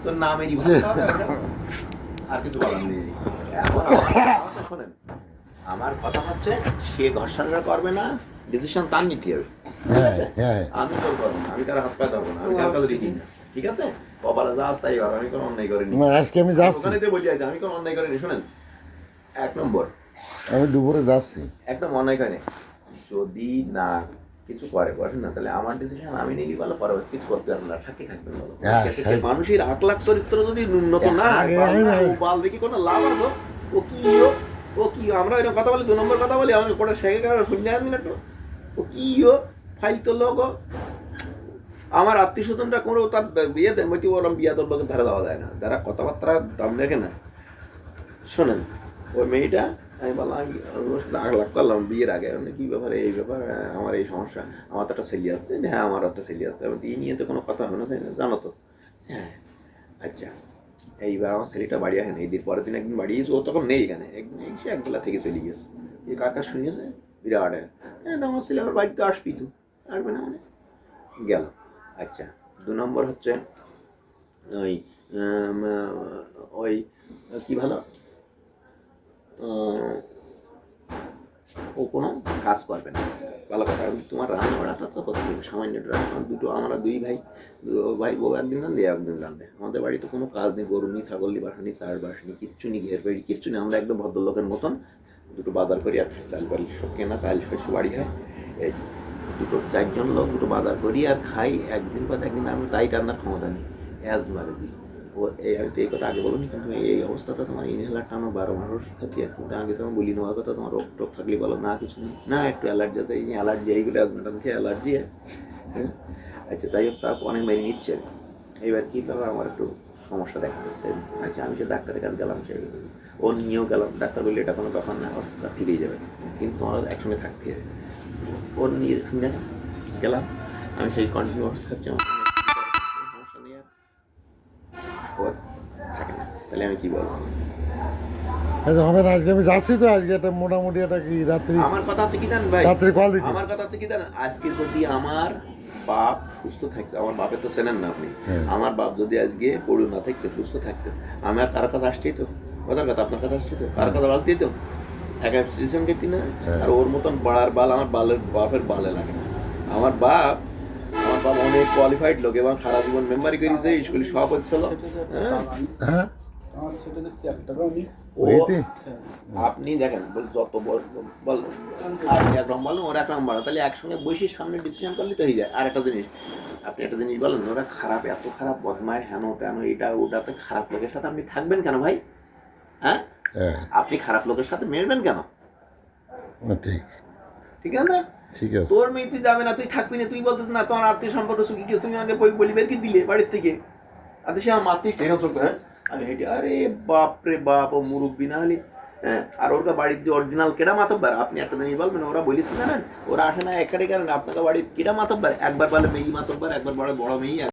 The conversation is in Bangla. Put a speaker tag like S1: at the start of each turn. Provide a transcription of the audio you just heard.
S1: তোর নামেরই আর কিছু বলার নেই। শোনেন, আমার কথা হচ্ছে সে ঘর্ষণটা করবে না, ডিসিশন তার নিতে হবে। ঠিক আছে, আমি তোর করবো না, আমি কারো হাত পায়ে ধরবো না, আমি কারো কাছে রিজি না। ঠিক আছে, কপালে যা তাই হবে, আমি কোনো অন্যায় করিনি।
S2: আজকে আমি যাচ্ছি,
S1: বলি আছে আমি কোনো অন্যায় করিনি। শোনেন, এক নম্বর,
S2: আমি দুপুরে যাচ্ছি,
S1: একদম অন্যায় করিনি। যদি না কিছু করে বসেন না, তাহলে আমার ডিসিশন আমি নিলি বলো, পরে কিছু করতে পারবো না, থাকি থাকবেন বলো। মানুষের আখলাখ চরিত্র যদি উন্নত না বাল দেখি কোনো লাভ আছে? ও কি ও কি আমরা এরকম কথা বলি, 2 নম্বর কথা বলি, আমাকে কোটা শেখে কারণ শুনে আসবি না তো। ও কি ফাইল তো লোক, আমার আত্মীয় স্বজনরা কোনো তার বিয়ে দেন বলছি ওরম বিয়ে তোর লোকের ধারে দেওয়া যায় না, যারা কথাবার্তা দাম রেখে না। শোনেন, ওই মেয়েটা আমি বললাম, আমি ওর সাথে আগ লাগ করলাম বিয়ের আগে, মানে কী ব্যাপারে, এই ব্যাপার, আমার এই সমস্যা, আমার তো একটা ছেলে আছে। হ্যাঁ, আমার একটা ছেলে আছে, এই নিয়ে তো কোনো কথা হবে না, তাই না, জানো তো। হ্যাঁ, আচ্ছা, এইবার আমার ছেলেটা বাড়ি আসে না, ঈদের পরের দিন একদিন বাড়ি গেছে, ও তখন নেই এখানে, একদিন এসে একবেলা থেকে চলে গেছে। এই কাকা শুনিয়েছে বিরাট, হ্যাঁ আমার ছেলে আমার বাড়িতে আসবি, তো আসবে না মানে গেল। আচ্ছা, 2 নম্বর হচ্ছে ওই ওই কী ভালো, ও কোনো কাজ করবে না, ভালো কথা। তোমার রান্না বাড়াটা তো করতে হবে, সামান্য দুটো, আমরা 2 ভাই, ভাই বউ একদিন রান্ধে, একদিন রান্ধে। আমাদের বাড়িতে কোনো কাজ নেই, গরু নি, ছাগল নি, বাসা নি, চার বাস নি, কিচ্ছু নি, ঘের বাড়ি কিচ্ছু নেই। আমরা একদম ভদ্রলোকের মতন দুটো বাজার করি আর খাই, চাল বাড়ি সব কেনা, চাল শস্য বাড়ি হয়, এই 4জন লোক দুটো বাজার করি আর খাই, একদিন পর একদিন। আমি তাই রান্নার ক্ষমতা নেই, অ্যাজ মারে দিই। ও এই আমি তো এই কথা আগে বলিনি, কিন্তু এই অবস্থাটা তোমার ইনহেলার টানো 12 মাস খাচ্ছি। কিন্তু আগে তোমার বলি নেওয়ার কথা, তোমার রোগ টোগ থাকলে বলো না, কিছু নেই না, একটু অ্যালার্জি আছে, এই অ্যালার্জি এইগুলো ম্যাডাম খেয়ে অ্যালার্জি। হ্যাঁ, আচ্ছা, যাই হোক, তারপর অনেক মেনে নিচ্ছে। এইবার কী ব্যাপার, আমার একটু সমস্যা দেখা যাচ্ছে। আচ্ছা, আমি সে ডাক্তারের কাছে গেলাম, সে ও নিয়েও গেলাম, ডাক্তার বললে এটা কোনো ব্যাপার না, অসুবিধা ঠিকই যাবে, কিন্তু আমার একসঙ্গে থাকতে হবে। ওর নিয়ে শুনে গেলাম, আমি সেই কন্টিনিউ ওষুধ খাচ্ছি, আমার সমস্যা নেই, আর ওর থাকে না। তাহলে আমি কী বলবো?
S2: হবে না, আজকে আমি যাচ্ছি তো, আজকে একটা মোটামুটি একটা কি রাত্রি,
S1: আমার কথা হচ্ছে কি জানেন ভাই,
S2: রাত্রি কল দিচ্ছি।
S1: আমার কথা হচ্ছে কি জানেন, আজকে যদি আমার বাপ সুস্থ থাকতো, আমার বাপের তো চেনেন না আপনি, আমার বাপ যদি আজকে পড়ু না থাকতো, সুস্থ থাকতো, আমি আর কারো কাছে আসছি তো, কথার কথা আপনার কাছে আসছি তো, কারো কথা বলতেই তো এক সিটিজেন ব্যক্তি না। আর ওর মতন বাড়ার বাল আমার বাপের বালে লাগে না। আমার বাপ অনেক কোয়ালিফাইড লোক এবং সারা জীবন মেম্বারি করেছে, স্কুলে সভাপতি ছিল। হ্যাঁ, আপনি দেখেন যত বল, আপনি একরকম বলেন, ওরা একরকম বলেন, তাহলে একসঙ্গে বসে সামনে ডিসিশন করলে তো হয়ে যায়। আর একটা জিনিস, আপনি একটা জিনিস বলেন, ওরা খারাপ, এত খারাপ বদমায়, হেন তেন, এটা ওটাতে, খারাপ লোকের সাথে আপনি থাকবেন কেন ভাই? হ্যাঁ, আপনি খারাপ লোকের সাথে মেরবেন কেন? ঠিক, ঠিক আছে না? ঠিক আছে, তোর মেয়ে তুই যাবে না, তুই থাকবি না, তুই বলতেছ না তোমার আত্মীয় সম্পর্ক সুখী কেউ, তুমি আমাকে বলি বের কি দিলে বাড়ির থেকে, আর সে আমার মাতৃ ট্রেন চলতো। হ্যাঁ, আমি হেঁটে, আরে বাপ রে বাপ, ও মুরব্বী না হলে। হ্যাঁ, আর ওর বাড়ির যে অরিজিনাল কেডা মাতব্বার, আপনি একটা জিনিস বলবেন, ওরা বলিস কি জানেন, ওরা আসে না একাডে কারণ আপনাকে বাড়ির কেডা মাতব্বার, একবার বলে মেয়ে মাতব্বার, একবার বড় মেয়ে।